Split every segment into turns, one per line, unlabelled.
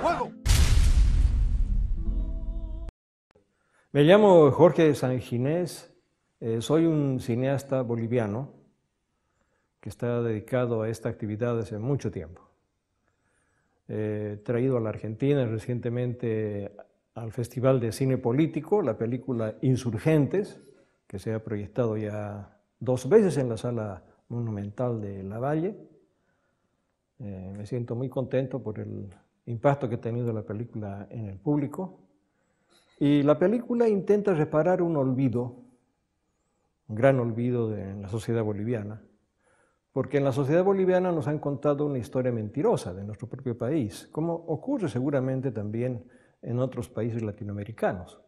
¡Fuego!
Me llamo Jorge Sanginés, soy un cineasta boliviano que está dedicado a esta actividad desde mucho tiempo. He traído a la Argentina recientemente al Festival de Cine Político la película Insurgentes, que se ha proyectado ya 2 veces en la Sala Monumental de Lavalle. Me siento muy contento por el impacto que ha tenido la película en el público. Y la película intenta reparar un olvido, un gran olvido en la sociedad boliviana, porque en la sociedad boliviana nos han contado una historia mentirosa de nuestro propio país, como ocurre seguramente también en otros países latinoamericanos,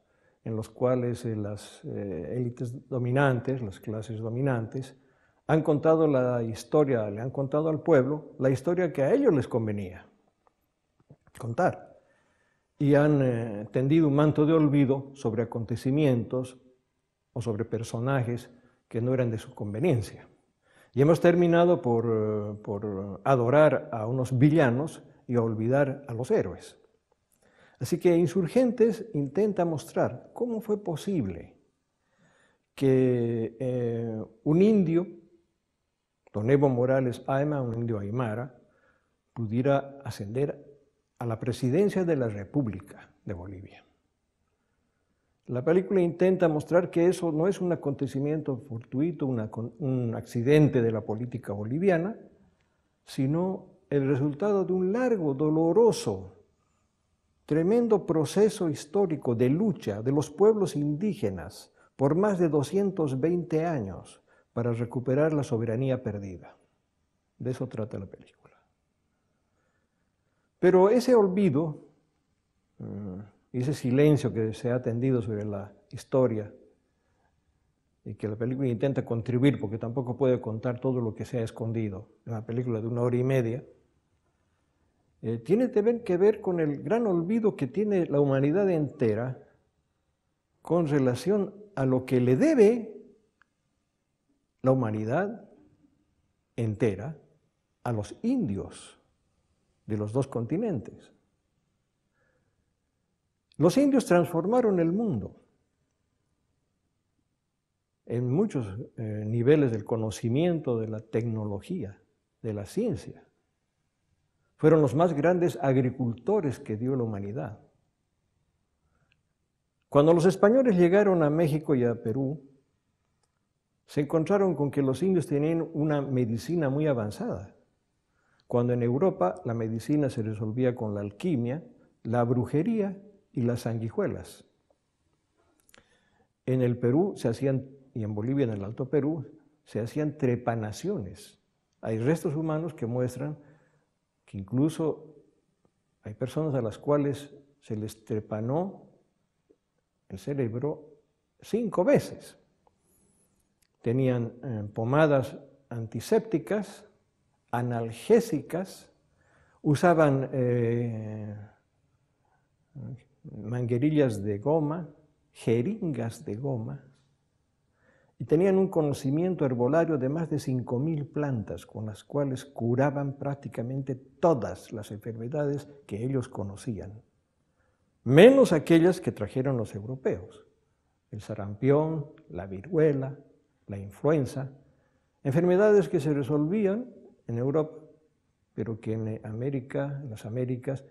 en los cuales las élites dominantes, las clases dominantes, han contado la historia, le han contado al pueblo la historia que a ellos les convenía contar. Y han tendido un manto de olvido sobre acontecimientos o sobre personajes que no eran de su conveniencia. Y hemos terminado por adorar a unos villanos y a olvidar a los héroes. Así que Insurgentes intenta mostrar cómo fue posible que un indio, don Evo Morales Ayma, un indio aymara, pudiera ascender a la presidencia de la República de Bolivia. La película intenta mostrar que eso no es un acontecimiento fortuito, un accidente de la política boliviana, sino el resultado de un largo, doloroso, tremendo proceso histórico de lucha de los pueblos indígenas por más de 220 años para recuperar la soberanía perdida. De eso trata la película. Pero ese olvido y ese silencio que se ha tendido sobre la historia y que la película intenta contribuir, porque tampoco puede contar todo lo que se ha escondido en una película de 1 hora y media, tiene que ver con el gran olvido que tiene la humanidad entera con relación a lo que le debe la humanidad entera a los indios de los 2 continentes. Los indios transformaron el mundo en muchos niveles del conocimiento, de la tecnología, de la ciencia. Fueron los más grandes agricultores que dio la humanidad. Cuando los españoles llegaron a México y a Perú, se encontraron con que los indios tenían una medicina muy avanzada. Cuando en Europa la medicina se resolvía con la alquimia, la brujería y las sanguijuelas. En el Perú se hacían, y en Bolivia, en el Alto Perú, se hacían trepanaciones. Hay restos humanos que muestran que incluso hay personas a las cuales se les trepanó el cerebro 5 veces. Tenían pomadas antisépticas, analgésicas, usaban manguerillas de goma, jeringas de goma, y tenían un conocimiento herbolario de más de 5.000 plantas con las cuales curaban prácticamente todas las enfermedades que ellos conocían, menos aquellas que trajeron los europeos, el sarampión, la viruela, la influenza, enfermedades que se resolvían en Europa, pero que en América, en las Américas,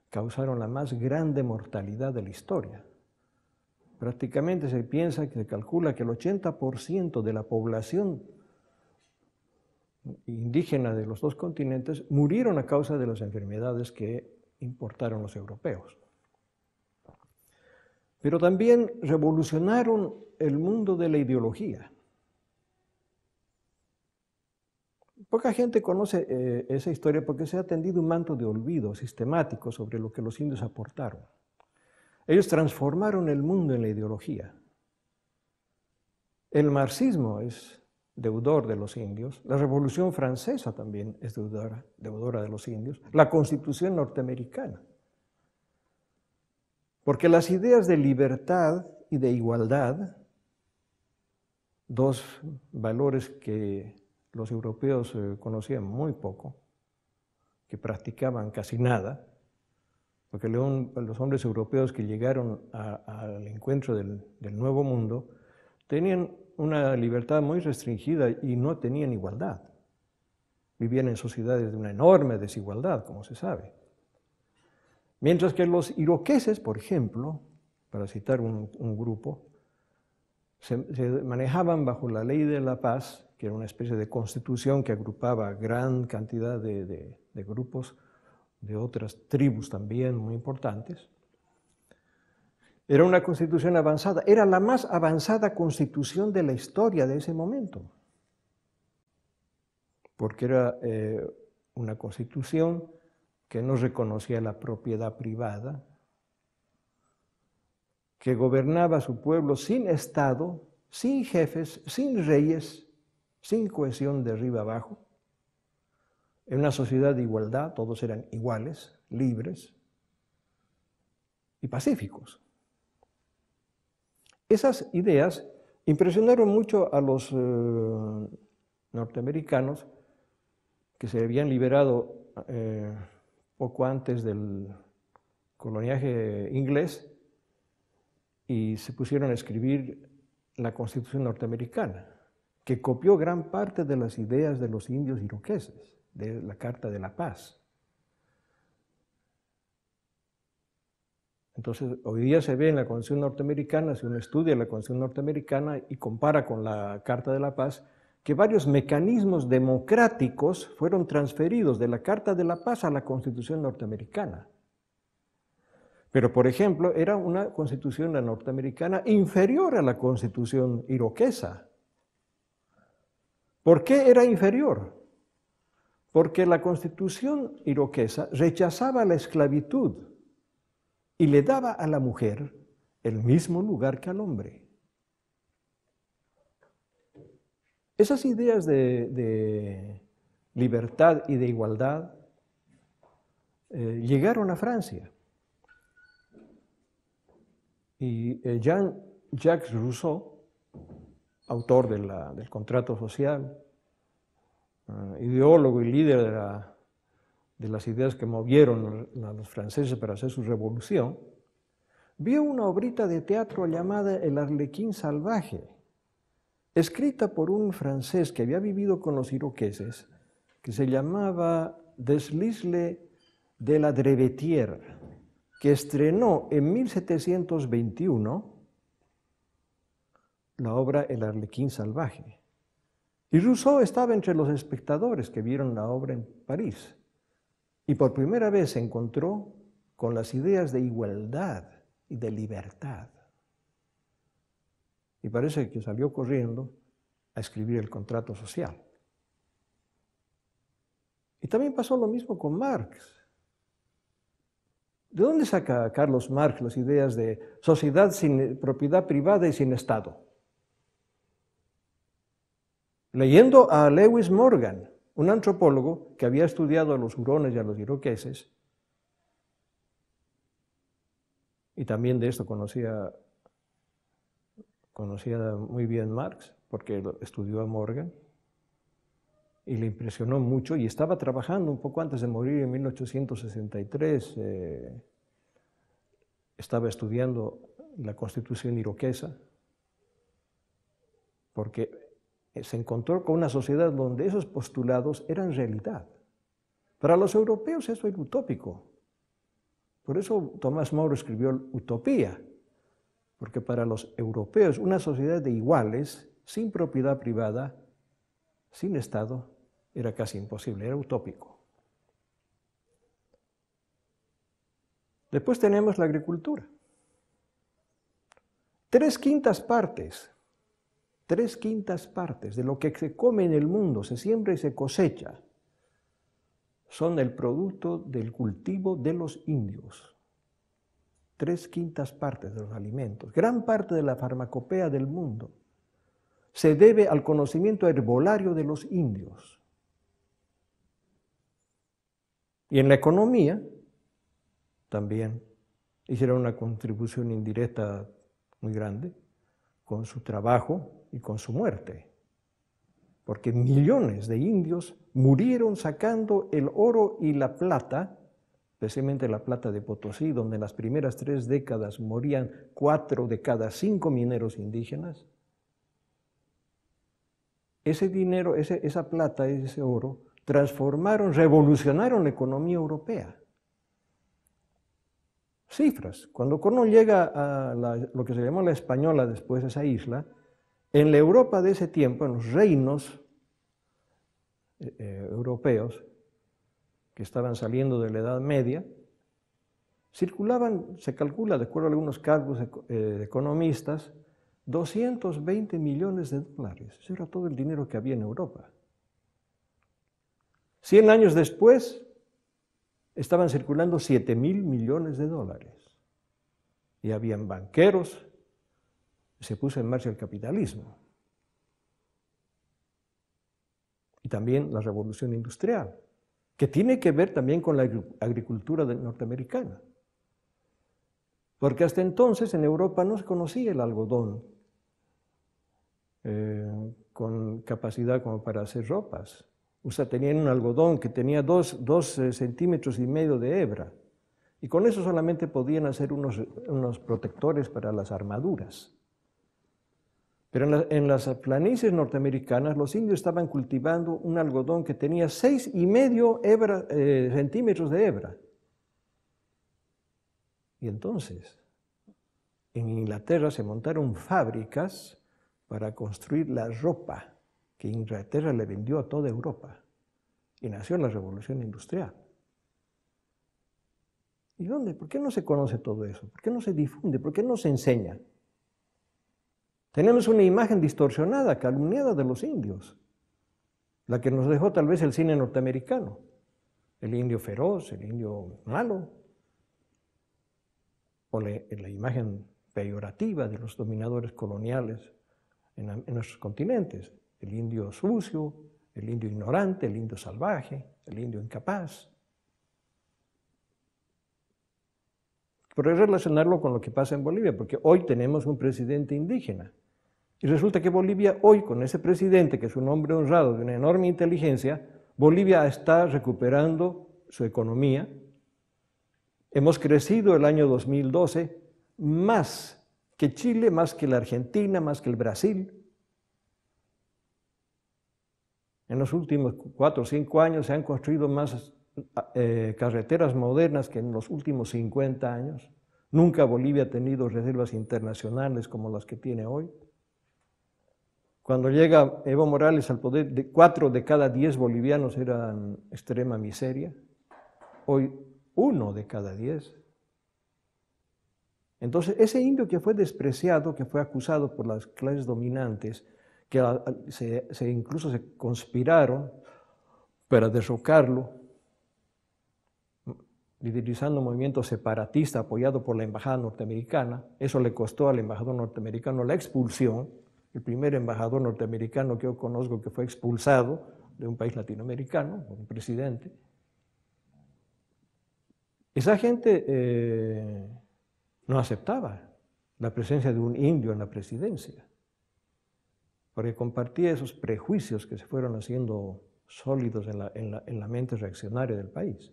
causaron la más grande mortalidad de la historia. Prácticamente se piensa, que se calcula que el 80% de la población indígena de los 2 continentes murieron a causa de las enfermedades que importaron los europeos. Pero también revolucionaron el mundo de la ideología. Poca gente conoce esa historia porque se ha tendido un manto de olvido sistemático sobre lo que los indios aportaron. Ellos transformaron el mundo en la ideología. El marxismo es deudor de los indios, la Revolución Francesa también es deudora de los indios, la Constitución norteamericana. Porque las ideas de libertad y de igualdad dos valores que los europeos conocían muy poco, que practicaban casi nada, porque los hombres europeos que llegaron al encuentro del Nuevo Mundo tenían una libertad muy restringida y no tenían igualdad. Vivían en sociedades de una enorme desigualdad, como se sabe. Mientras que los iroqueses, por ejemplo, para citar un grupo, se manejaban bajo la ley de la paz, que era una especie de constitución que agrupaba gran cantidad de grupos de otras tribus también muy importantes. Era una constitución avanzada, era la más avanzada constitución de la historia de ese momento, porque era una constitución que no reconocía la propiedad privada, que gobernaba a su pueblo sin Estado, sin jefes, sin reyes, sin cohesión de arriba abajo, en una sociedad de igualdad, todos eran iguales, libres y pacíficos. Esas ideas impresionaron mucho a los norteamericanos que se habían liberado poco antes del coloniaje inglés y se pusieron a escribir la Constitución norteamericana, que copió gran parte de las ideas de los indios iroqueses, de la Carta de la Paz. Entonces, hoy día se ve en la Constitución norteamericana, si uno estudia la Constitución norteamericana y compara con la Carta de la Paz, que varios mecanismos democráticos fueron transferidos de la Carta de la Paz a la Constitución norteamericana. Pero, por ejemplo, era una constitución norteamericana inferior a la constitución iroquesa. ¿Por qué era inferior? Porque la constitución iroquesa rechazaba la esclavitud y le daba a la mujer el mismo lugar que al hombre. Esas ideas de libertad y de igualdad llegaron a Francia. Y Jean-Jacques Rousseau, autor del contrato social, ideólogo y líder de las ideas que movieron a los franceses para hacer su revolución, vio una obrita de teatro llamada El Arlequín Salvaje, escrita por un francés que había vivido con los iroqueses, que se llamaba Delisle de la Drevetière, que estrenó en 1721 la obra El Arlequín Salvaje. Y Rousseau estaba entre los espectadores que vieron la obra en París. Y por primera vez se encontró con las ideas de igualdad y de libertad. Y parece que salió corriendo a escribir el contrato social. Y también pasó lo mismo con Marx. ¿De dónde saca Carlos Marx las ideas de sociedad sin propiedad privada y sin Estado? Leyendo a Lewis Morgan, un antropólogo que había estudiado a los hurones y a los iroqueses, y también de esto conocía muy bien Marx, porque estudió a Morgan, y le impresionó mucho, y estaba trabajando un poco antes de morir en 1863, estaba estudiando la Constitución iroquesa, porque se encontró con una sociedad donde esos postulados eran realidad. Para los europeos eso era utópico. Por eso Tomás Moro escribió Utopía, porque para los europeos una sociedad de iguales, sin propiedad privada, sin Estado, era casi imposible, era utópico. Después tenemos la agricultura. 3/5 partes de lo que se come en el mundo, se siembra y se cosecha, son el producto del cultivo de los indios. 3/5 partes de los alimentos, gran parte de la farmacopea del mundo, se debe al conocimiento herbolario de los indios. Y en la economía también hicieron una contribución indirecta muy grande con su trabajo y con su muerte, porque millones de indios murieron sacando el oro y la plata, especialmente la plata de Potosí, donde en las primeras 3 décadas morían 4 de cada 5 mineros indígenas. Ese dinero, esa plata, ese oro, revolucionaron la economía europea. Cifras. Cuando Colón llega a lo que se llamó la Española después de esa isla, en la Europa de ese tiempo, en los reinos europeos que estaban saliendo de la Edad Media, circulaban, se calcula, de acuerdo a algunos cálculos de economistas, 220 millones de dólares. Eso era todo el dinero que había en Europa. 100 años después, estaban circulando 7.000 millones de dólares. Y habían banqueros, se puso en marcha el capitalismo. Y también la revolución industrial, que tiene que ver también con la agricultura norteamericana. Porque hasta entonces en Europa no se conocía el algodón con capacidad como para hacer ropas. O sea, tenían un algodón que tenía 2 centímetros y medio de hebra. Y con eso solamente podían hacer unos protectores para las armaduras. Pero en las planicies norteamericanas los indios estaban cultivando un algodón que tenía 6,5 centímetros de hebra. Y entonces, en Inglaterra se montaron fábricas para construir la ropa que Inglaterra le vendió a toda Europa. Y nació la Revolución Industrial. ¿Y dónde? ¿Por qué no se conoce todo eso? ¿Por qué no se difunde? ¿Por qué no se enseña? Tenemos una imagen distorsionada, calumniada de los indios, la que nos dejó tal vez el cine norteamericano, el indio feroz, el indio malo, o la imagen peyorativa de los dominadores coloniales en nuestros continentes, el indio sucio, el indio ignorante, el indio salvaje, el indio incapaz. Pero es relacionarlo con lo que pasa en Bolivia, porque hoy tenemos un presidente indígena. Y resulta que Bolivia hoy, con ese presidente, que es un hombre honrado de una enorme inteligencia, Bolivia está recuperando su economía. Hemos crecido el año 2012 más que Chile, más que la Argentina, más que el Brasil. En los últimos 4 o 5 años se han construido más carreteras modernas que en los últimos 50 años. Nunca Bolivia ha tenido reservas internacionales como las que tiene hoy. Cuando llega Evo Morales al poder, 4 de cada 10 bolivianos eran extrema miseria. Hoy 1 de cada 10. Entonces, ese indio que fue despreciado, que fue acusado por las clases dominantes, que incluso se conspiraron para derrocarlo, liderizando un movimiento separatista apoyado por la embajada norteamericana. Eso le costó al embajador norteamericano la expulsión. El primer embajador norteamericano que yo conozco que fue expulsado de un país latinoamericano, por un presidente. Esa gente no aceptaba la presencia de un indio en la presidencia, porque compartía esos prejuicios que se fueron haciendo sólidos en la mente reaccionaria del país.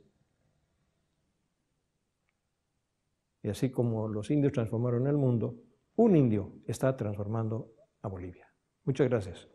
Y así como los indios transformaron el mundo, un indio está transformando a Bolivia. Muchas gracias.